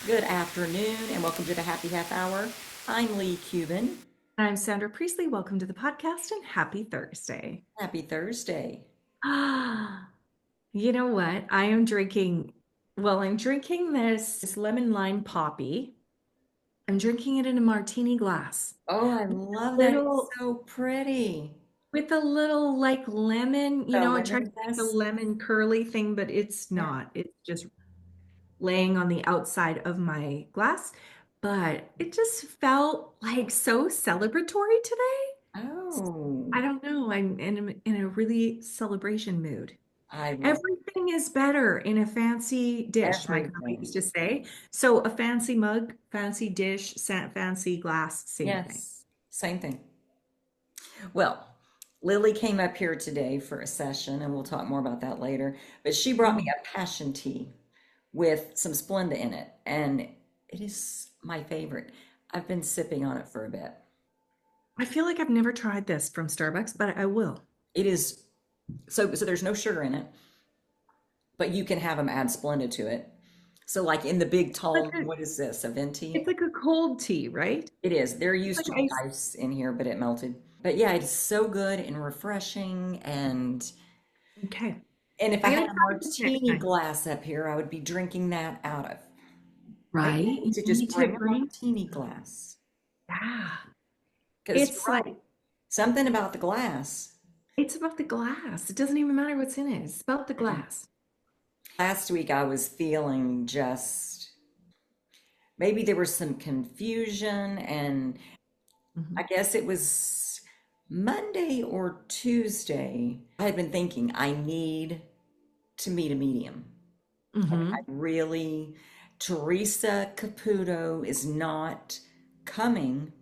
Good afternoon and welcome to the Happy Half Hour. I'm Leigh Kubin. I'm Sandra Priestley. Welcome to the podcast and happy Thursday. Happy Thursday. Ah, you know what? I'm drinking this lemon lime poppy. I'm drinking it in a martini glass. Oh, I With love a that. It's little, so pretty. with a little like lemon, The I tried to make a lemongrass. lemon curly thing, but it's Yeah. not. It's just laying on the outside of my glass. But it just felt like so celebratory today. Oh, I don't know. I'm in a really celebration mood. I love Everything is better in a fancy dish, my grandma used everything. to say. So a fancy mug, fancy dish, fancy glass, same thing. Yes, same thing. Well, Lily came up here today for a session, and we'll talk more about that later. But she brought me Mm. a passion tea with some Splenda in it, and it is my favorite. I've been sipping on it for a bit. I feel like I've never tried this from Starbucks, but I will. It is so there's no sugar in it, but you can have them add Splenda to it. So like in the big Like tall, a, what is this, a venti? it's like a cold tea, right? It is. There It's used like to be ice. ice in here, but it melted. But yeah, it's so good and refreshing. Okay. And if I I'm had gonna a try this next martini time. glass up here, I would be drinking that out of. Maybe Right? I need You to need just to bring a bring, martini glass. yeah. Because you're It's right. like, Something about the glass. it's about the glass. It doesn't even matter what's in it. It's about the glass. Last week I was feeling just maybe there was some confusion, and I Mhm. guess it was Monday or Tuesday. I had been thinking I need to meet a medium. I Hmm. really, Teresa Caputo is not coming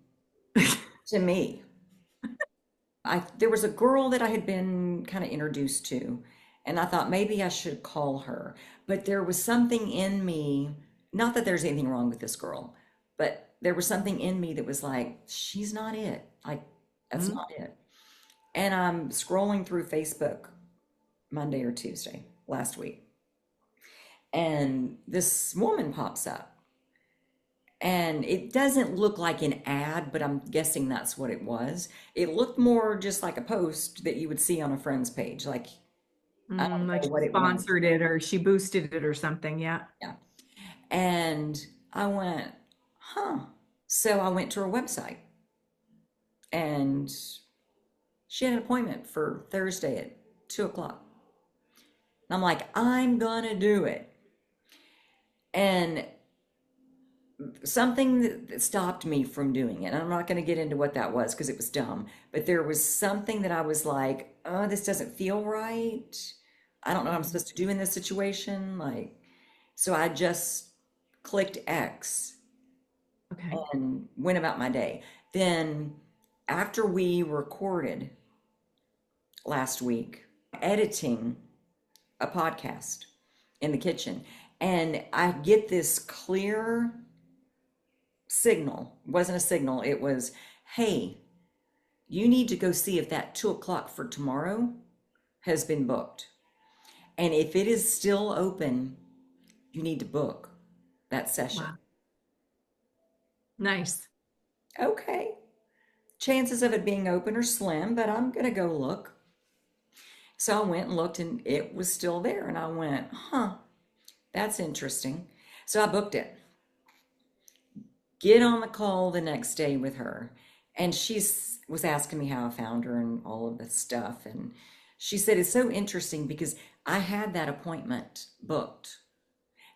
to me. There was a girl that I had been kind of introduced to, and I thought maybe I should call her. But there was something in me, not that there's anything wrong with this girl, but there was something in me that was like, she's not it. Like, that's not it. And I'm scrolling through Facebook Monday or Tuesday last week, and this woman pops up. And it doesn't look like an ad, but I'm guessing that's what it was. It looked more just like a post that you would see on a friend's page. Like, I don't Like know she what it was. sponsored it or she boosted it or something. Yeah. Yeah. And I went, huh. So I went to her website and she had an appointment for Thursday at 2 o'clock. And I'm like, I'm gonna do it. And something that stopped me from doing it. And I'm not going to get into what that was because it was dumb, but there was something that I was like, oh, this doesn't feel right. I don't know what I'm supposed to do in this situation. Like, so I just clicked X Okay. and went about my day. Then, after we recorded last week, editing a podcast in the kitchen, and I get this clear signal. It wasn't a signal, it was, hey, you need to go see if that 2 o'clock for tomorrow has been booked. And if it is still open, you need to book that session. Wow. Nice. Okay. Chances of it being open are slim, but I'm going to go look. So I went and looked and it was still there. And I went, huh, that's interesting. So I booked it. Get on the call the next day with her. And was asking me how I found her and all of this stuff. And she said, it's so interesting because I had that appointment booked.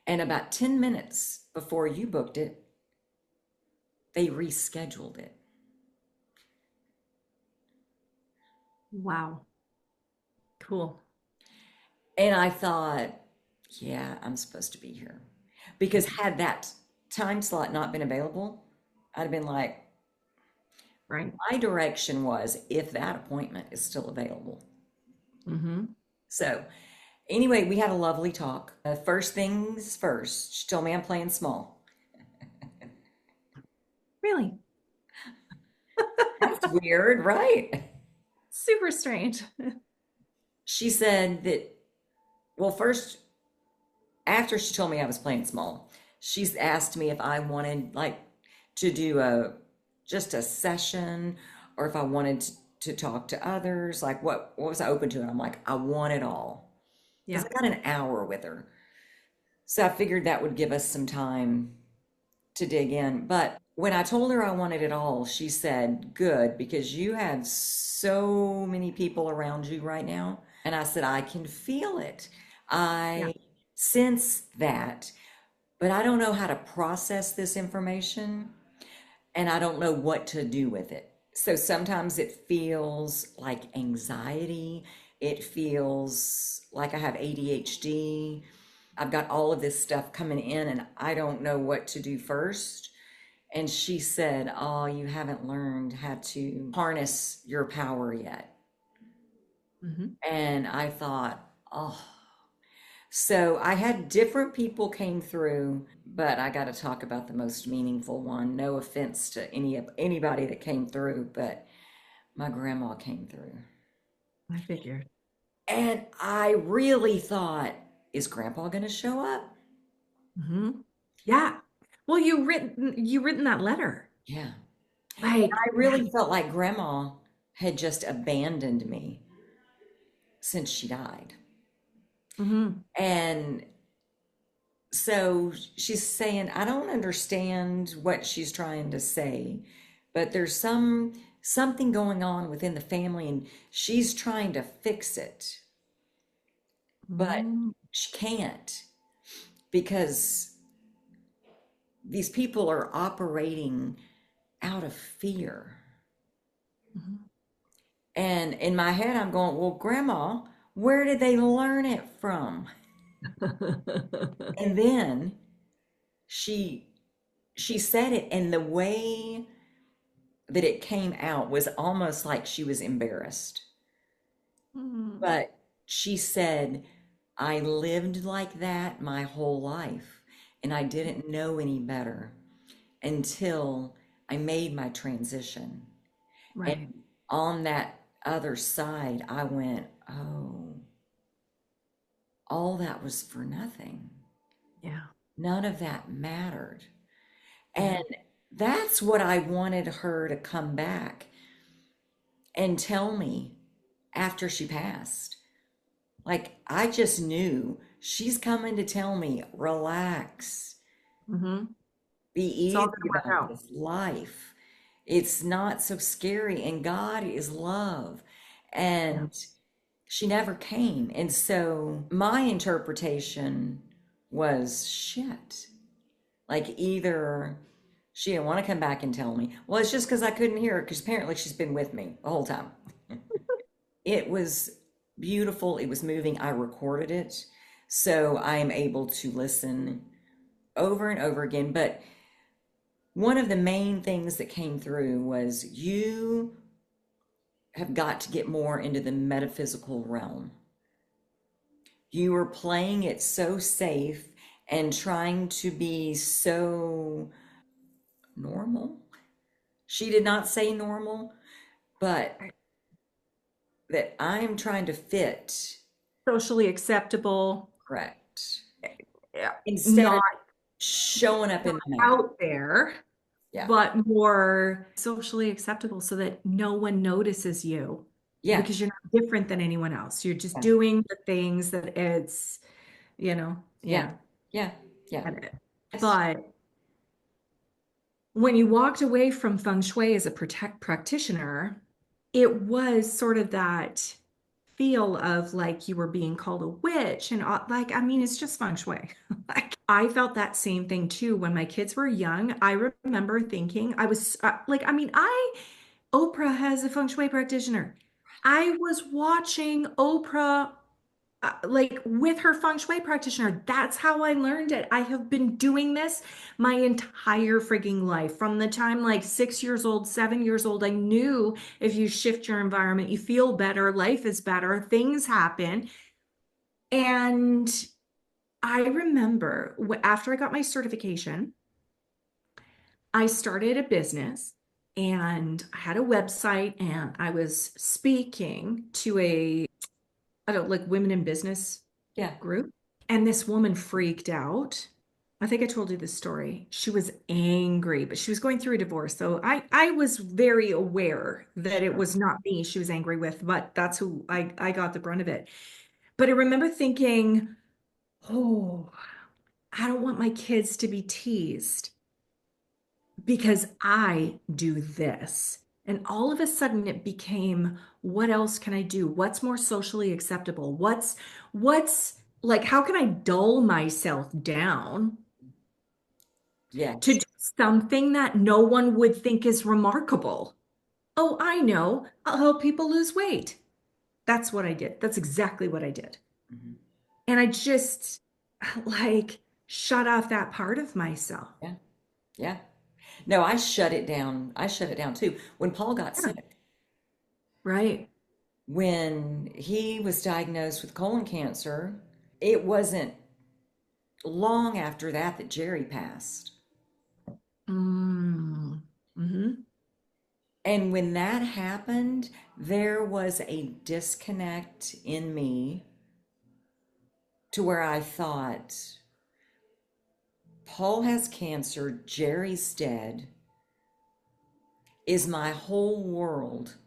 And about 10 minutes before you booked it, they rescheduled it. Wow. Cool. And I thought, yeah, I'm supposed to be here. Because had that time slot not been available, I'd have been like, Right. my direction was if that appointment is still available. Hmm. So, anyway, we had a lovely talk. First things first, she told me I'm playing small. Really That's weird, right? super strange. She said that, well, first, after she told me I was playing small, she's asked me if I wanted like to do a just a session or if I wanted to talk to others. Like what was I open to? And I'm like, I want it all. Because Yeah. I got an hour with her. So I figured that would give us some time to dig in. But when I told her I wanted it all, she said, good, because you have so many people around you right now. And I said, I can feel it. Yeah. I sense that, but I don't know how to process this information and I don't know what to do with it. So sometimes it feels like anxiety. It feels like I have ADHD. I've got all of this stuff coming in and I don't know what to do first. And she said, oh, you haven't learned how to harness your power yet. Hmm. And I thought, oh, so I had different people came through, but I got to talk about the most meaningful one. No offense to anybody that came through, but my grandma came through. I figured. And I really thought, is grandpa going to show up? Hmm. Yeah. Well, you written that letter. Yeah. Like, I really felt like grandma had just abandoned me since she died. hmm And so she's saying, I don't understand what she's trying to say, but there's something going on within the family and she's trying to fix it, but hmm she can't because these people are operating out of fear. And in my head, I'm going, well, grandma, where did they learn it from? And then she she said it, and the way that it came out was almost like she was embarrassed. Hmm. But she said, I lived like that my whole life, and I didn't know any better until I made my transition. Right. And on that other side, I went, oh, all that was for nothing. Yeah. None of that mattered. Yeah. And that's what I wanted her to come back and tell me after she passed. Like, I just knew she's coming to tell me, relax, hmm be It's all easy gonna work about out. this life. It's not so scary, and God is love. Yeah. And she never came. And so my interpretation was shit. Like, either she didn't want to come back and tell me, well, it's just because I couldn't hear her, because apparently she's been with me the whole time. It was beautiful. It was moving. I recorded it. So I am able to listen over and over again. But one of the main things that came through was you have got to get more into the metaphysical realm. You were playing it so safe and trying to be so normal. She did not say normal, but Right. that I am trying to fit Socially acceptable. correct Yeah. instead of Not showing up in the mask. out there, Yeah. but more socially acceptable so that no one notices you Yeah. because you're not different than anyone else. You're just Yeah. doing the things that Yeah. yeah, Yeah. Yeah. get it. Yes. But when you walked away from feng shui as a practitioner, it was sort of that feel of like you were being called a witch and like, I mean, it's just feng shui. Like, I felt that same thing too when my kids were young. I remember thinking I was like, I mean, Oprah has a feng shui practitioner. I was watching Oprah like with her feng shui practitioner. That's how I learned it. I have been doing this my entire frigging life. From the time like 6 years old, 7 years old, I knew if you shift your environment, you feel better, life is better, things happen. And I remember after I got my certification, I started a business and I had a website and I was speaking to I don't like women in business Yeah. group. And this woman freaked out I think I told you this story. She was angry, but she was going through a divorce. So I was very aware that it Sure. was not me she was angry with, but that's who I got the brunt of it. But I remember thinking, oh, I don't want my kids to be teased because I do this. And all of a sudden it became, what else can I do? What's more socially acceptable? What's like, how can I dull myself down to Yes. do something that no one would think is remarkable? Oh, I know. I'll help people lose weight. That's what I did. That's exactly what I did. Mhm. And I just like shut off that part of myself. Yeah. Yeah. No, I shut it down. I shut it down too. When Paul got Yeah. sick, Right. when he was diagnosed with colon cancer, it wasn't long after that that Jerry passed. Mm. Hmm. And when that happened, there was a disconnect in me to where I thought, Paul has cancer, Jerry's dead. Is my whole world,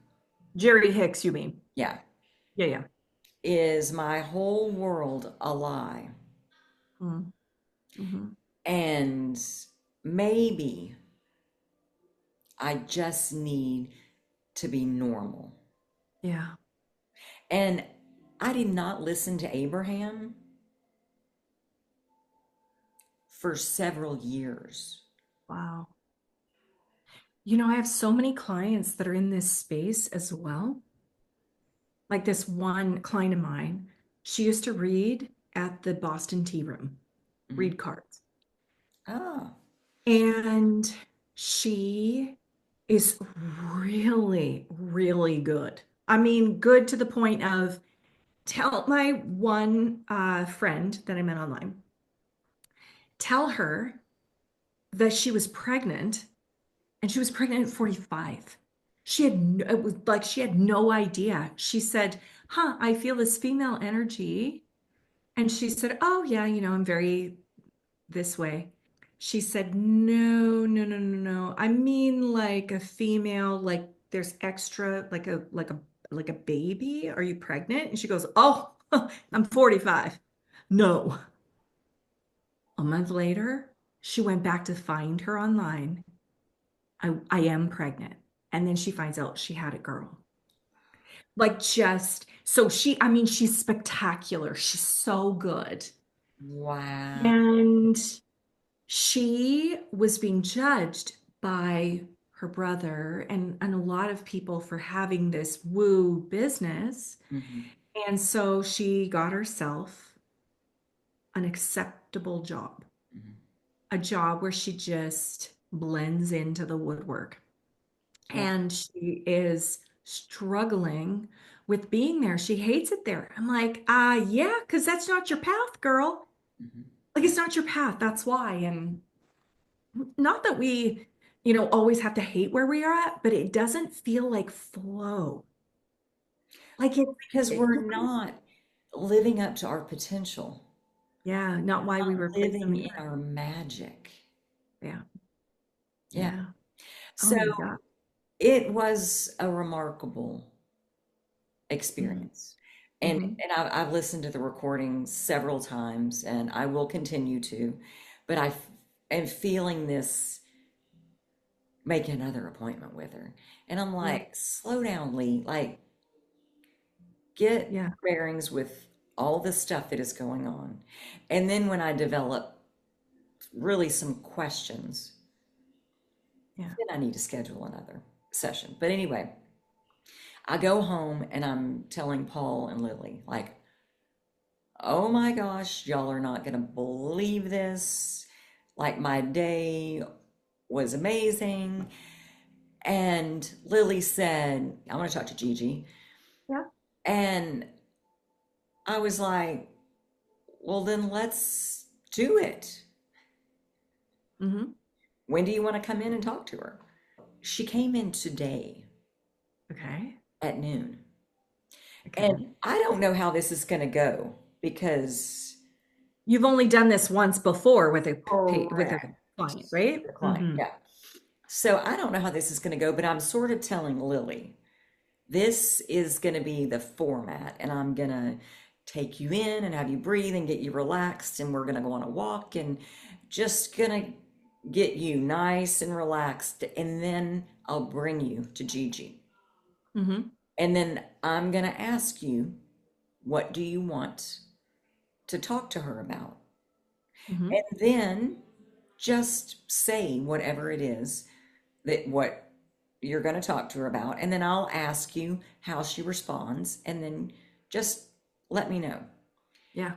Jerry Hicks, you mean? yeah, Yeah, yeah. is my whole world a lie? Mm. Hmm. And maybe I just need to be normal. Yeah. And I did not listen to Abraham for several years. Wow. You know, I have so many clients that are in this space as well. Like this one client of mine, she used to read at the Boston Tea Room, Mhm. read cards. Ah, And she is really, really good. I mean, good to the point of tell my one friend that I met online, tell her that she was pregnant and she was pregnant at 45. It was like she had no idea. She said, huh, I feel this female energy. And she said, oh, yeah, I'm very this way. She said, no, no, no, no, no. I mean, like a female, like there's extra, like a baby. Are you pregnant? And she goes, oh, I'm 45. No. A month later, she went back to find her online. I am pregnant. And then she finds out she had a girl. Like just so I mean, she's spectacular. She's so good. wow. And she was being judged by her brother and a lot of people for having this woo business. Mhm. And so she got herself an acceptable job, Mhm. a job where she just blends into the woodwork. Yeah. And she is struggling with being there. She hates it there. I'm like, yeah, because that's not your path, girl. Mhm. Like, it's not your path. That's why. And not that we, always have to hate where we are at, but it doesn't feel like flow. Like Because it we're not living up to our potential, yeah, not why we not were placed on living the in earth. our magic. Yeah, Yeah. yeah. Oh So my God. it was a remarkable Mm, experience. And hmm. I've listened to the recording several times and I will continue to, but am feeling this make another appointment with her. And I'm Yeah, like, slow down, Leigh. Like, get yeah, bearings with all the stuff that is going on. And then when I develop really some questions, yeah. then I need to schedule another session. But anyway, I go home and I'm telling Paul and Lily, like, oh my gosh, y'all are not going to believe this. Like, my day was amazing. And Lily said, I want to talk to Gigi. Yeah. And I was like, well, then let's do it. Hmm. When do you want to come in and talk to her? She came in today Okay. at noon. And Okay. I don't know how this is going to go because You've only done this once before with with a Correct. client, right? The client, Mm-hmm. yeah. So I don't know how this is going to go, but I'm sort of telling Lily, this is going to be the format, and I'm going to take you in and have you breathe and get you relaxed, and we're going to go on a walk and just going to get you nice and relaxed, and then I'll bring you to Gigi. Mm-hmm. And then I'm going to ask you, what do you want to talk to her about? Mm-hmm. And then just say whatever it is that what you're going to talk to her about. And then I'll ask you how she responds. And then just let me know. Yeah.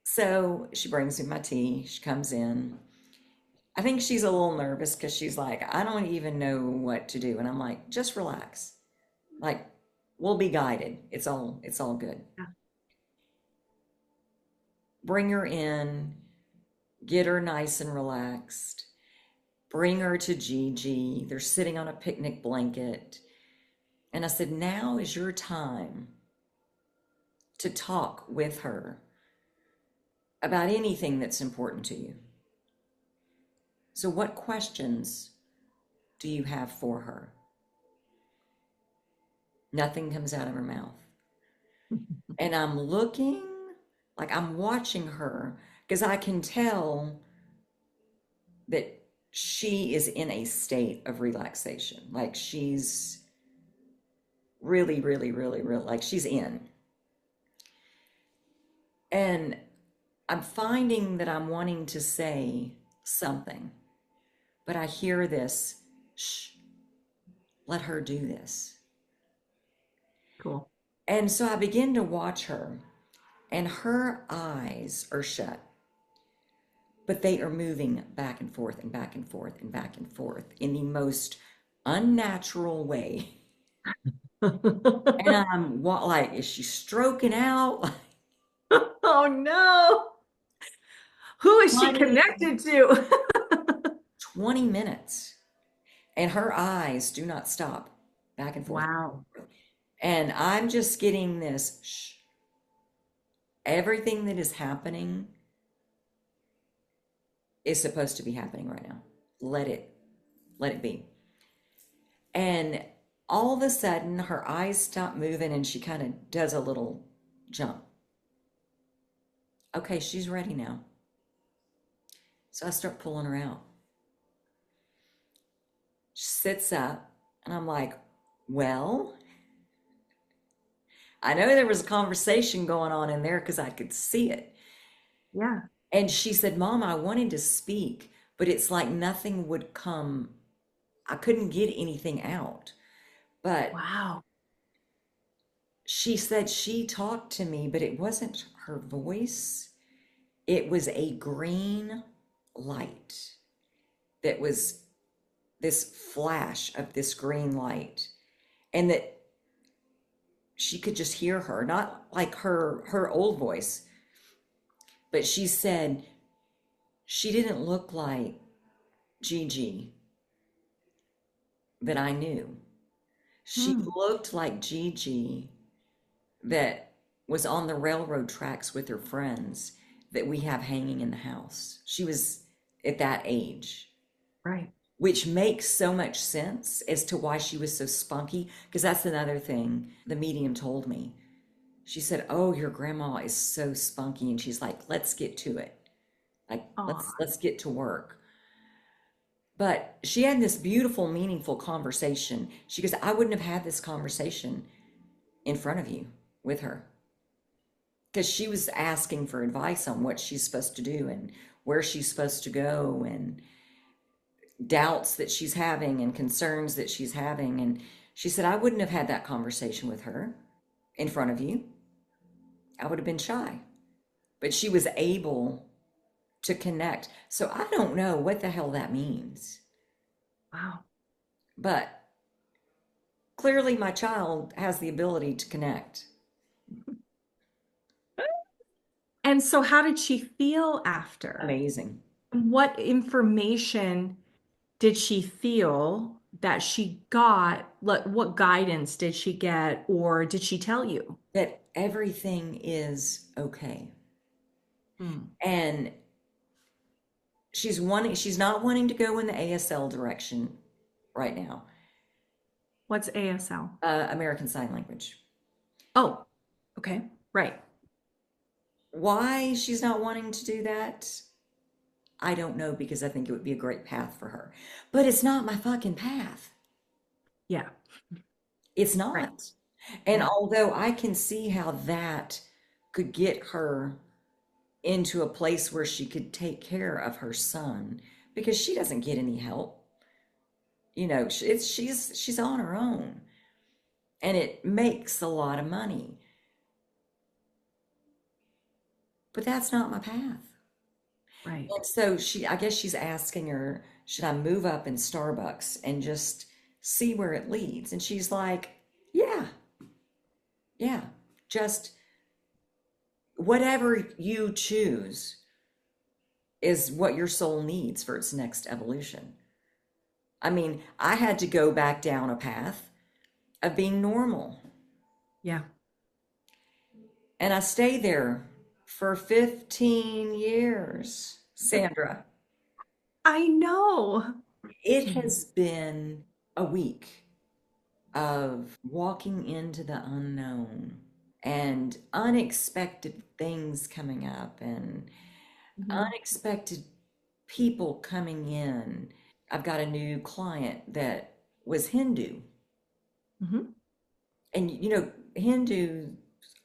So she brings me my tea. She comes in. I think she's a little nervous because she's like, I don't even know what to do. And I'm like, just relax. Like, we'll be guided. It's all good. Yeah. Bring her in, get her nice and relaxed. Bring her to Gigi. They're sitting on a picnic blanket. And I said, now is your time to talk with her about anything that's important to you. So, what questions do you have for her? Nothing comes out of her mouth. And I'm looking, like I'm watching her, because I can tell that she is in a state of relaxation. Like she's really, really, really, really, like she's in. And I'm finding that I'm wanting to say something, but I hear this, shh, let her do this. Cool. And so I begin to watch her, and her eyes are shut, but they are moving back and forth and back and forth and back and forth in the most unnatural way. And I'm like, is she stroking out? Oh no. Who is she 20, connected to? 20 minutes. And her eyes do not stop back and forth. Wow. And I'm just getting this, shh, everything that is happening is supposed to be happening right now. Let it, let it be. And all of a sudden, her eyes stop moving and she kind of does a little jump. Okay, she's ready now. So I start pulling her out. She sits up, and I'm like, well, I know there was a conversation going on in there because I could see it. Yeah. And she said, Mom, I wanted to speak, but it's like nothing would come. I couldn't get anything out. But Wow. she said she talked to me, but it wasn't her voice. It was a green light that was this flash of this green light. And that she could just hear her, not like her old voice, but she said she didn't look like Gigi that I knew. She Hmm. looked like Gigi that was on the railroad tracks with her friends that we have hanging in the house. She was at that age, Right. which makes so much sense as to why she was so spunky. Because that's another thing the medium told me. She said, "Oh, your grandma is so spunky," and she's like, "Let's get to it. Like, Oh, let's get to work." But she had this beautiful, meaningful conversation. She goes, "I wouldn't have had this conversation in front of you with her." Because she was asking for advice on what she's supposed to do and where she's supposed to go and doubts that she's having and concerns that she's having. And she said, I wouldn't have had that conversation with her in front of you. I would have been shy. But she was able to connect. So I don't know what the hell that means. wow. But clearly, my child has the ability to connect. And so how did she feel after? Amazing. What information did she feel that she got? What guidance did she get, or did she tell you? That everything is okay. Mm. And she's not wanting to go in the ASL direction right now, What's ASL? American Sign Language. Oh, okay. Right. Why she's not wanting to do that, I don't know, because I think it would be a great path for her. But it's not my fucking path. Yeah. It's Right. not. And Yeah. although I can see how that could get her into a place where she could take care of her son, because she doesn't get any help. She's on her own, and it makes a lot of money. But that's not my path. Right. And so I guess she's asking her, should I move up in Starbucks and just see where it leads? And she's like, yeah, yeah, just whatever you choose is what your soul needs for its next evolution. I mean, I had to go back down a path of being normal, Yeah. and I stayed there for 15 years, Sandra. I know. It has been a week of walking into the unknown and unexpected things coming up and Mhm. unexpected people coming in. I've got a new client that was Hindu. Mhm. And Hindus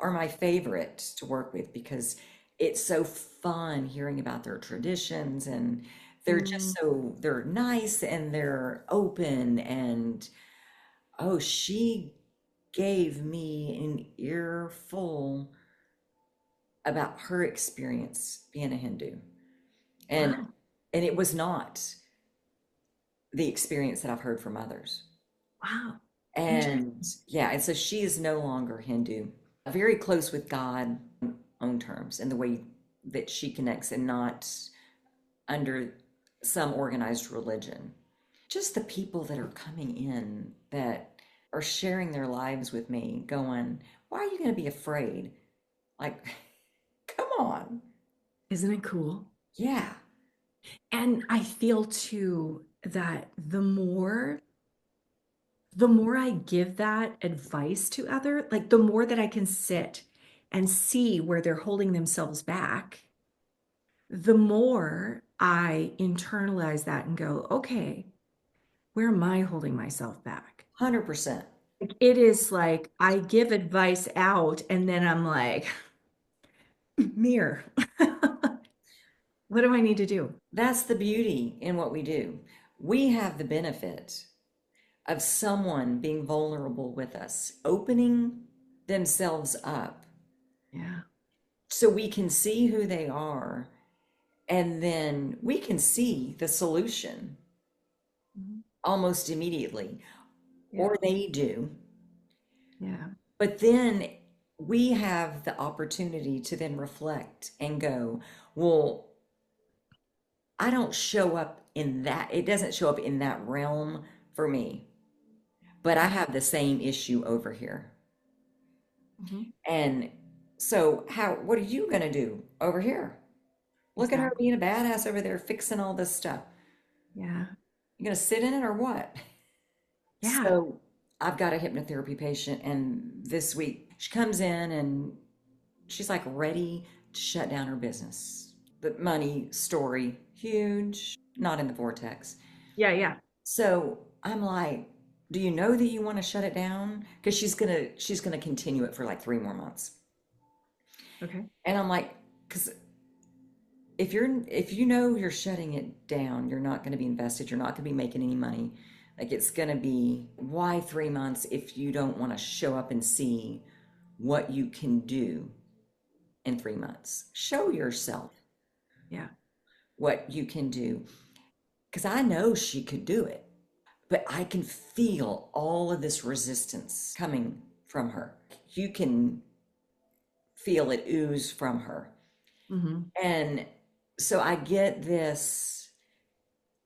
are my favorite to work with because it's so fun hearing about their traditions, and Mm. they're nice and they're open. And oh, she gave me an earful about her experience being a Hindu. And Wow. and it was not the experience that I've heard from others. Wow. And Interesting. yeah, and so she is no longer Hindu. Very close with God on own terms and the way that she connects, and not under some organized religion. Just the people that are coming in that are sharing their lives with me, going, why are you going to be afraid? Like, come on. Isn't it cool? Yeah, And I feel too that the more I give that advice to other, like the more that I can sit and see where they're holding themselves back, the more I internalize that and go, okay, where am I holding myself back? 100%. Like, it is like I give advice out and then I'm like, mirror. What do I need to do? That's the beauty in what we do. We have the benefit of someone being vulnerable with us, opening themselves up Yeah. so we can see who they are, and then we can see the solution Mhm. almost immediately, Yeah. or they do. Yeah. But then we have the opportunity to then reflect and go, well, I don't show up in that, it doesn't show up in that realm for me, but I have the same issue over here. Mhm. And so, what are you going to do over here? Look at her Exactly. being a badass over there fixing all this stuff. Yeah. You going to sit in it or what? Yeah. So, I've got a hypnotherapy patient, and this week she comes in and she's like ready to shut down her business. The money story, huge, not in the vortex. Yeah. Yeah. So, I'm like, do you know that you want to shut it down? Because she's gonna continue it for like 3 more months. Okay. And I'm like, because if you know you're shutting it down, you're not going to be invested, you're not going to be making any money. Like, it's going to be, why 3 months if you don't want to show up and see what you can do in 3 months? Show yourself Yeah. what you can do, because I know she could do it, but I can feel all of this resistance coming from her. You can feel it ooze from her. Hmm. And so I get this,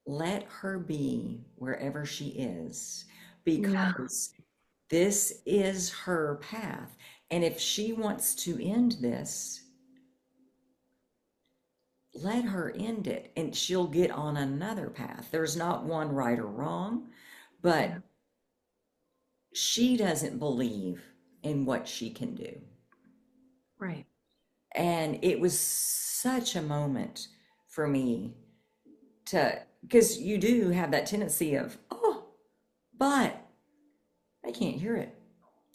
let her be wherever she is, Yeah. because this is her path. And if she wants to end this, let her end it and she'll get on another path. There's not one right or wrong, but Yeah. she doesn't believe in what she can do. Right. And it was such a moment for me to, because you do have that tendency of, oh, but I can't hear it.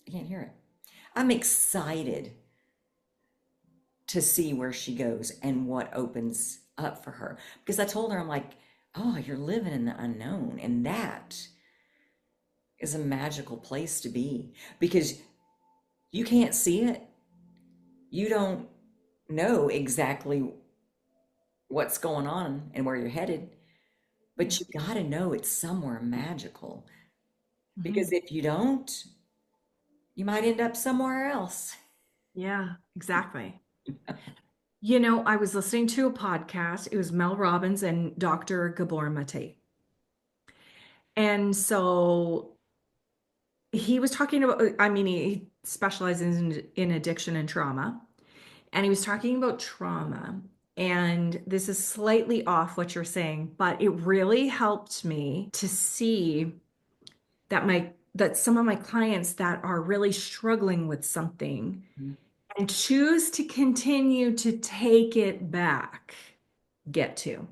I can't hear it. I'm excited to see where she goes and what opens up for her. Because I told her, I'm like, oh, you're living in the unknown. And that is a magical place to be because you can't see it. You don't know exactly what's going on and where you're headed, but Yeah. you got to know it's somewhere magical because Mhm. if you don't, you might end up somewhere else. Yeah, exactly. I was listening to a podcast. It was Mel Robbins and Dr. Gabor Mate. And so he was talking about, I mean, he specializes in addiction and trauma. And he was talking about trauma. And this is slightly off what you're saying, but it really helped me to see that some of my clients that are really struggling with something Mhm. and choose to continue to take it back, get to,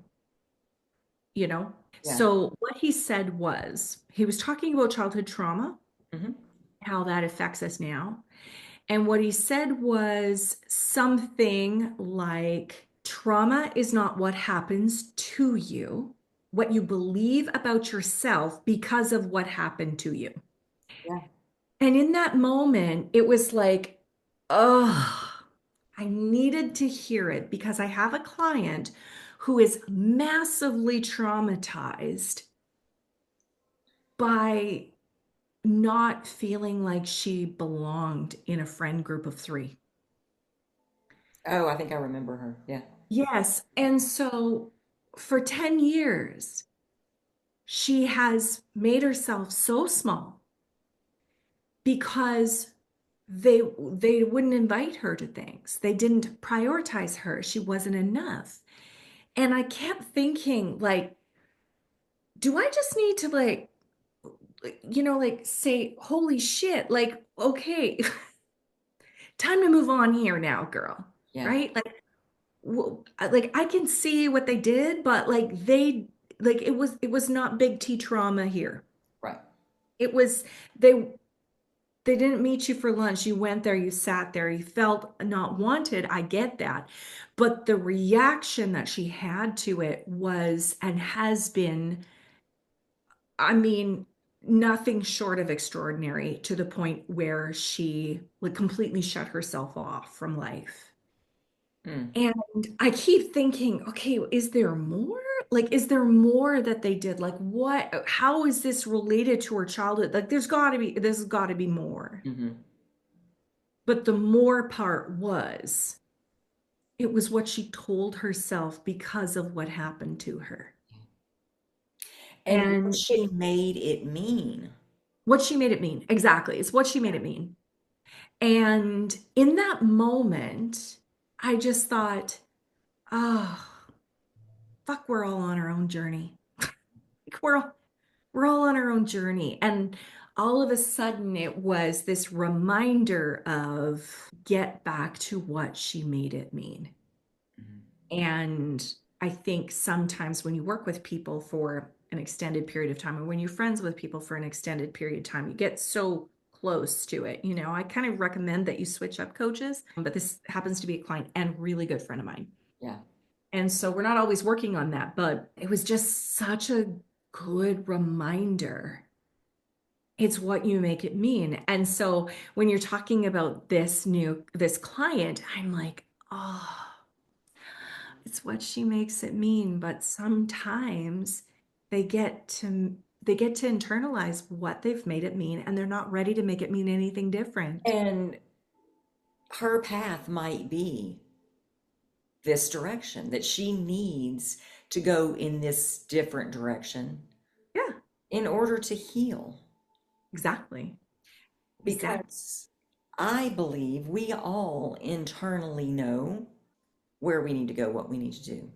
you know? Yeah. So what he said was, he was talking about childhood trauma, Hmm. how that affects us now. And what he said was something like trauma is not what happens to you, what you believe about yourself because of what happened to you. Yeah. And in that moment, it was like, oh, I needed to hear it because I have a client who is massively traumatized by not feeling like she belonged in a friend group of three. Oh, I think I remember her. Yeah. Yes. And so for 10 years, she has made herself so small because they wouldn't invite her to things. They didn't prioritize her. She wasn't enough. And I kept thinking, like, do I just need to like say, holy shit, like, okay, time to move on here now, girl. Yeah. Right? Like I can see what they did, but like it was not big T trauma here. Right. It was they they didn't meet you for lunch. You went there, you sat there, you felt not wanted. I get that. But the reaction that she had to it was and has been, I mean, nothing short of extraordinary to the point where she like completely shut herself off from life. Mm. And I keep thinking, okay, is there more? Like, is there more that they did? Like, how is this related to her childhood? Like, there's got to be more. Hmm. But the more part was, it was what she told herself because of what happened to her. And what And she made it mean. what she made it mean. Exactly. It's what she made it mean. And in that moment, I just thought, oh, fuck, we're all on our own journey. Like, we're all on our own journey. And all of a sudden, it was this reminder of get back to what she made it mean. Mhm. And I think sometimes when you work with people for an extended period of time, or when you're friends with people for an extended period of time, you get so close to it. I kind of recommend that you switch up coaches, but this happens to be a client and really good friend of mine. Yeah. And so we're not always working on that, but it was just such a good reminder. It's what you make it mean. And so when you're talking about this client, I'm like, oh, it's what she makes it mean. But sometimes they get to internalize what they've made it mean, and they're not ready to make it mean anything different. And her path might be this direction, that she needs to go in this different direction Yeah, in order to heal. exactly. Exactly. Because I believe we all internally know where we need to go, what we need to do.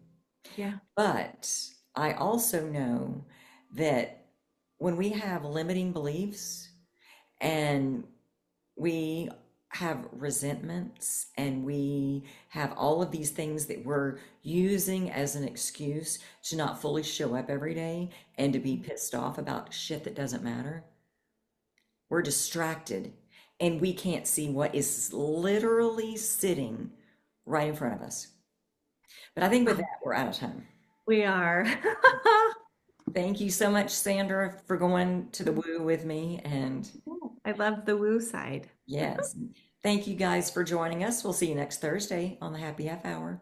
Yeah. But I also know that when we have limiting beliefs and we have resentments and we have all of these things that we're using as an excuse to not fully show up every day and to be pissed off about shit that doesn't matter, we're distracted and we can't see what is literally sitting right in front of us. But I think with Oh, that, we're out of time. we are. Thank you so much, Sandra, for going to the woo with me. And I love the woo side. yes, thank you guys for joining us. We'll see you next Thursday on the Happy Half Hour.